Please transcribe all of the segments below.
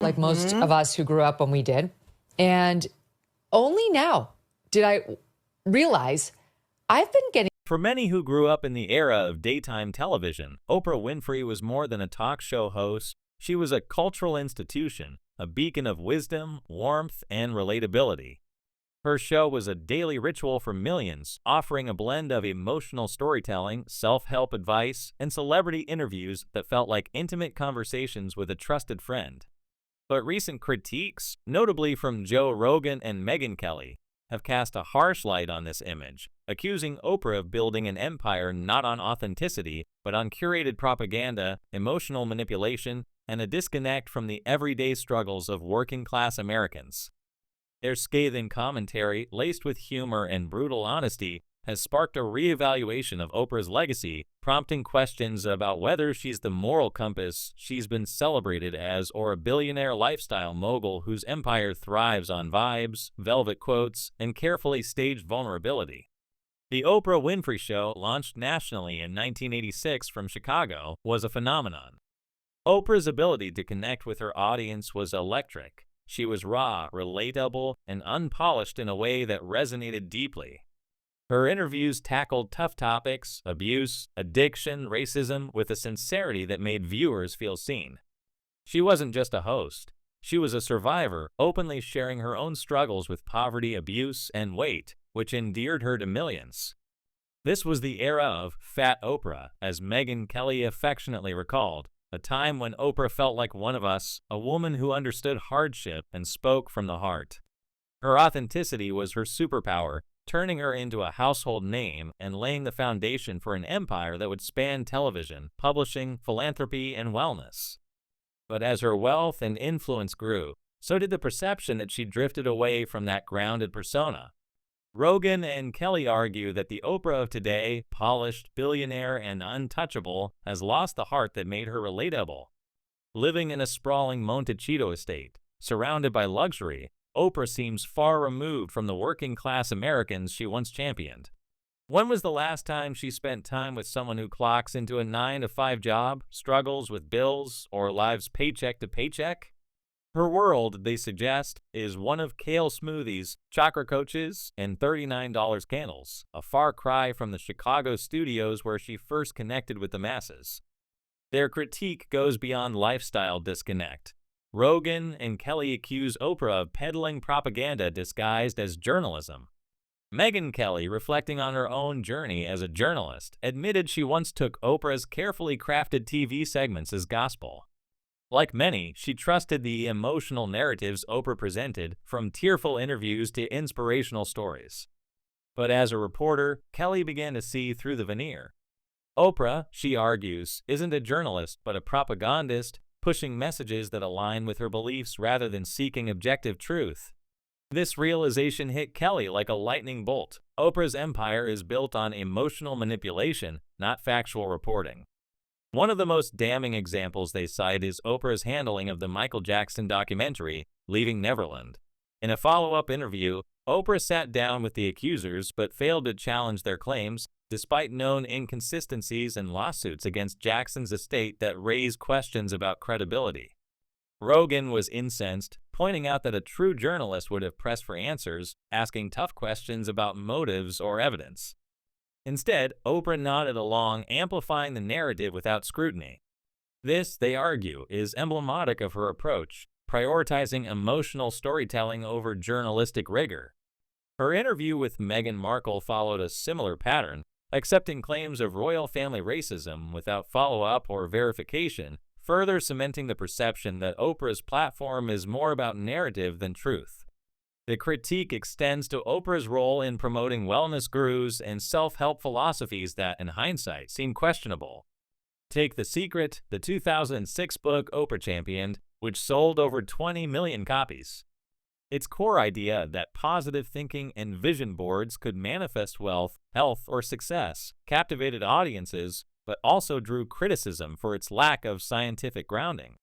like most of us who grew up when we did. And only now did I realize I've been getting. For many who grew up in the era of daytime television, Oprah Winfrey was more than a talk show host. She was a cultural institution, a beacon of wisdom, warmth, and relatability. Her show was a daily ritual for millions, offering a blend of emotional storytelling, self-help advice, and celebrity interviews that felt like intimate conversations with a trusted friend. But recent critiques, notably from Joe Rogan and Megyn Kelly, have cast a harsh light on this image, accusing Oprah of building an empire not on authenticity, but on curated propaganda, emotional manipulation, and a disconnect from the everyday struggles of working-class Americans. Their scathing commentary, laced with humor and brutal honesty, has sparked a re-evaluation of Oprah's legacy, prompting questions about whether she's the moral compass she's been celebrated as or a billionaire lifestyle mogul whose empire thrives on vibes, velvet quotes, and carefully staged vulnerability. The Oprah Winfrey Show, launched nationally in 1986 from Chicago, was a phenomenon. Oprah's ability to connect with her audience was electric. She was raw, relatable, and unpolished in a way that resonated deeply. Her interviews tackled tough topics, abuse, addiction, racism, with a sincerity that made viewers feel seen. She wasn't just a host. She was a survivor, openly sharing her own struggles with poverty, abuse, and weight, which endeared her to millions. This was the era of Fat Oprah, as Megyn Kelly affectionately recalled, a time when Oprah felt like one of us, a woman who understood hardship and spoke from the heart. Her authenticity was her superpower, turning her into a household name and laying the foundation for an empire that would span television, publishing, philanthropy, and wellness. But as her wealth and influence grew, so did the perception that she drifted away from that grounded persona. Rogan and Kelly argue that the Oprah of today, polished, billionaire, and untouchable, has lost the heart that made her relatable. Living in a sprawling Montecito estate, surrounded by luxury, Oprah seems far removed from the working-class Americans she once championed. When was the last time she spent time with someone who clocks into a 9-to-5 job, struggles with bills, or lives paycheck to paycheck? Her world, they suggest, is one of kale smoothies, chakra coaches, and $39 candles, a far cry from the Chicago studios where she first connected with the masses. Their critique goes beyond lifestyle disconnect. Rogan and Kelly accuse Oprah of peddling propaganda disguised as journalism. Megyn Kelly, reflecting on her own journey as a journalist, admitted she once took Oprah's carefully crafted TV segments as gospel. Like many, she trusted the emotional narratives Oprah presented, from tearful interviews to inspirational stories. But as a reporter, Kelly began to see through the veneer. Oprah, she argues, isn't a journalist but a propagandist, pushing messages that align with her beliefs rather than seeking objective truth. This realization hit Kelly like a lightning bolt. Oprah's empire is built on emotional manipulation, not factual reporting. One of the most damning examples they cite is Oprah's handling of the Michael Jackson documentary, Leaving Neverland. In a follow-up interview, Oprah sat down with the accusers but failed to challenge their claims, despite known inconsistencies and lawsuits against Jackson's estate that raise questions about credibility. Rogan was incensed, pointing out that a true journalist would have pressed for answers, asking tough questions about motives or evidence. Instead, Oprah nodded along, amplifying the narrative without scrutiny. This, they argue, is emblematic of her approach, prioritizing emotional storytelling over journalistic rigor. Her interview with Meghan Markle followed a similar pattern, accepting claims of royal family racism without follow-up or verification, further cementing the perception that Oprah's platform is more about narrative than truth. The critique extends to Oprah's role in promoting wellness gurus and self-help philosophies that, in hindsight, seem questionable. Take The Secret, the 2006 book Oprah championed, which sold over 20 million copies. Its core idea that positive thinking and vision boards could manifest wealth, health, or success captivated audiences, but also drew criticism for its lack of scientific grounding.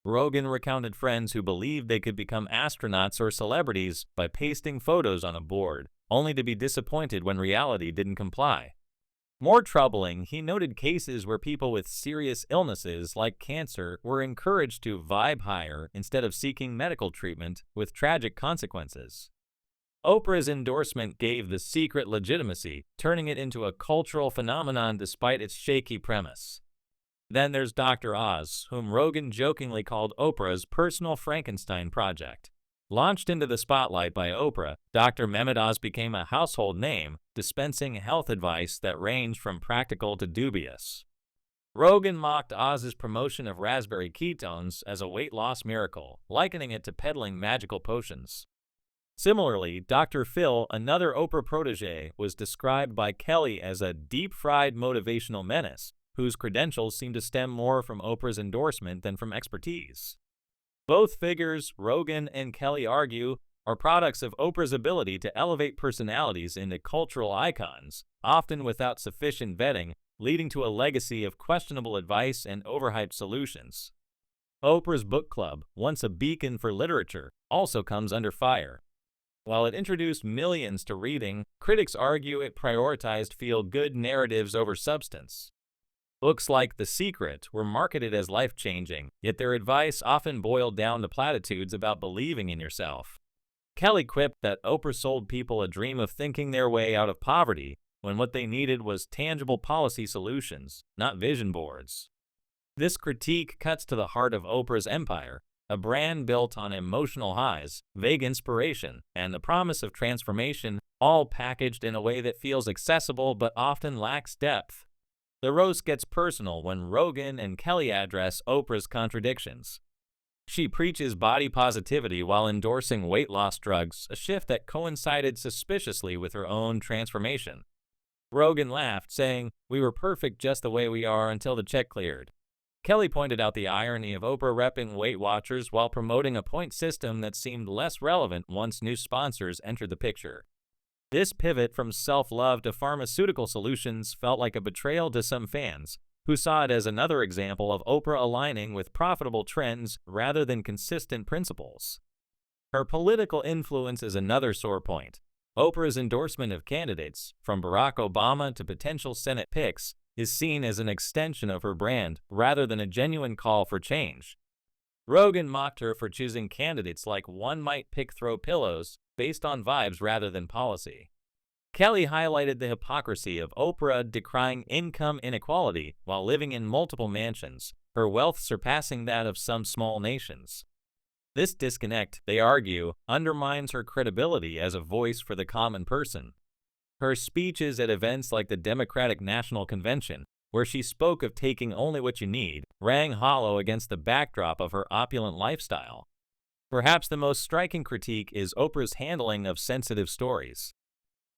Rogan recounted friends who believed they could become astronauts or celebrities by pasting photos on a board, only to be disappointed when reality didn't comply. More troubling, he noted cases where people with serious illnesses like cancer were encouraged to vibe higher instead of seeking medical treatment, with tragic consequences. Oprah's endorsement gave The Secret legitimacy, turning it into a cultural phenomenon despite its shaky premise. Then there's Dr. Oz, whom Rogan jokingly called Oprah's personal Frankenstein project. Launched into the spotlight by Oprah, Dr. Mehmet Oz became a household name, dispensing health advice that ranged from practical to dubious. Rogan mocked Oz's promotion of raspberry ketones as a weight loss miracle, likening it to peddling magical potions. Similarly, Dr. Phil, another Oprah protege, was described by Kelly as a deep-fried motivational menace, whose credentials seem to stem more from Oprah's endorsement than from expertise. Both figures, Rogan and Kelly argue, are products of Oprah's ability to elevate personalities into cultural icons, often without sufficient vetting, leading to a legacy of questionable advice and overhyped solutions. Oprah's book club, once a beacon for literature, also comes under fire. While it introduced millions to reading, critics argue it prioritized feel-good narratives over substance. Books like The Secret were marketed as life-changing, yet their advice often boiled down to platitudes about believing in yourself. Kelly quipped that Oprah sold people a dream of thinking their way out of poverty, when what they needed was tangible policy solutions, not vision boards. This critique cuts to the heart of Oprah's empire, a brand built on emotional highs, vague inspiration, and the promise of transformation, all packaged in a way that feels accessible but often lacks depth. The roast gets personal when Rogan and Kelly address Oprah's contradictions. She preaches body positivity while endorsing weight loss drugs, a shift that coincided suspiciously with her own transformation. Rogan laughed, saying, "We were perfect just the way we are until the check cleared." Kelly pointed out the irony of Oprah repping Weight Watchers while promoting a point system that seemed less relevant once new sponsors entered the picture. This pivot from self-love to pharmaceutical solutions felt like a betrayal to some fans, who saw it as another example of Oprah aligning with profitable trends rather than consistent principles. Her political influence is another sore point. Oprah's endorsement of candidates, from Barack Obama to potential Senate picks, is seen as an extension of her brand rather than a genuine call for change. Rogan mocked her for choosing candidates like one might pick throw pillows based on vibes rather than policy. Kelly highlighted the hypocrisy of Oprah decrying income inequality while living in multiple mansions, her wealth surpassing that of some small nations. This disconnect, they argue, undermines her credibility as a voice for the common person. Her speeches at events like the Democratic National Convention, where she spoke of taking only what you need, rang hollow against the backdrop of her opulent lifestyle. Perhaps the most striking critique is Oprah's handling of sensitive stories.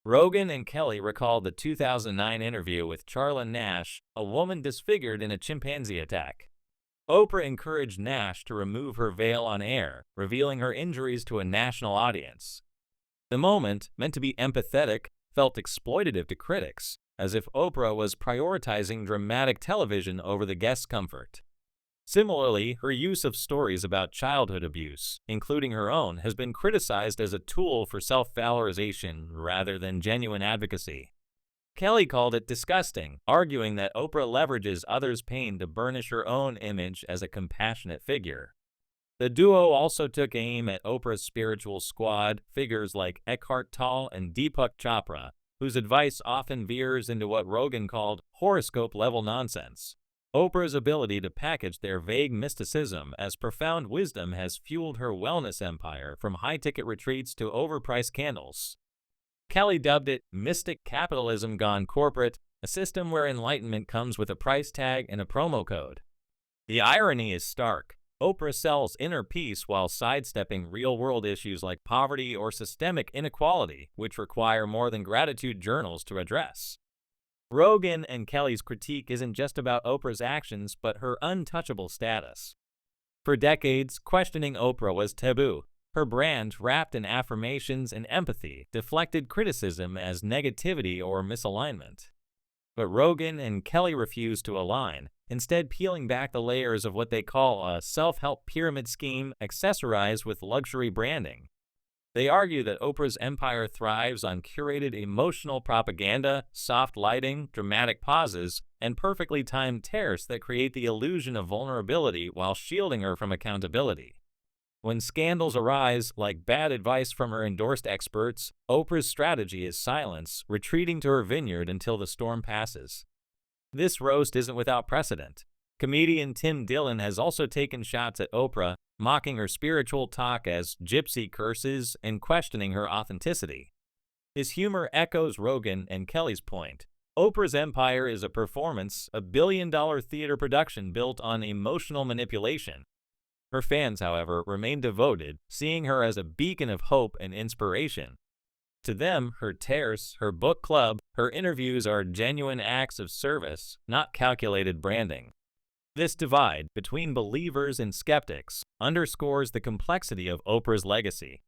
Rogan and Kelly recalled the 2009 interview with Charlene Nash, a woman disfigured in a chimpanzee attack. Oprah encouraged Nash to remove her veil on air, revealing her injuries to a national audience. The moment, meant to be empathetic, felt exploitative to critics, as if Oprah was prioritizing dramatic television over the guest's comfort. Similarly, her use of stories about childhood abuse, including her own, has been criticized as a tool for self-valorization rather than genuine advocacy. Kelly called it disgusting, arguing that Oprah leverages others' pain to burnish her own image as a compassionate figure. The duo also took aim at Oprah's spiritual squad, figures like Eckhart Tolle and Deepak Chopra, whose advice often veers into what Rogan called horoscope-level nonsense. Oprah's ability to package their vague mysticism as profound wisdom has fueled her wellness empire, from high-ticket retreats to overpriced candles. Kelly dubbed it mystic capitalism gone corporate, a system where enlightenment comes with a price tag and a promo code. The irony is stark. Oprah sells inner peace while sidestepping real-world issues like poverty or systemic inequality, which require more than gratitude journals to address. Rogan and Kelly's critique isn't just about Oprah's actions, but her untouchable status. For decades, questioning Oprah was taboo. Her brand, wrapped in affirmations and empathy, deflected criticism as negativity or misalignment. But Rogan and Kelly refused to align, instead peeling back the layers of what they call a self-help pyramid scheme accessorized with luxury branding. They argue that Oprah's empire thrives on curated emotional propaganda, soft lighting, dramatic pauses, and perfectly timed tears that create the illusion of vulnerability while shielding her from accountability. When scandals arise, like bad advice from her endorsed experts, Oprah's strategy is silence, retreating to her vineyard until the storm passes. This roast isn't without precedent. Comedian Tim Dillon has also taken shots at Oprah, mocking her spiritual talk as gypsy curses and questioning her authenticity. His humor echoes Rogan and Kelly's point. Oprah's empire is a performance, a billion-dollar theater production built on emotional manipulation. Her fans, however, remain devoted, seeing her as a beacon of hope and inspiration. To them, her tears, her book club, her interviews are genuine acts of service, not calculated branding. This divide between believers and skeptics underscores the complexity of Oprah's legacy.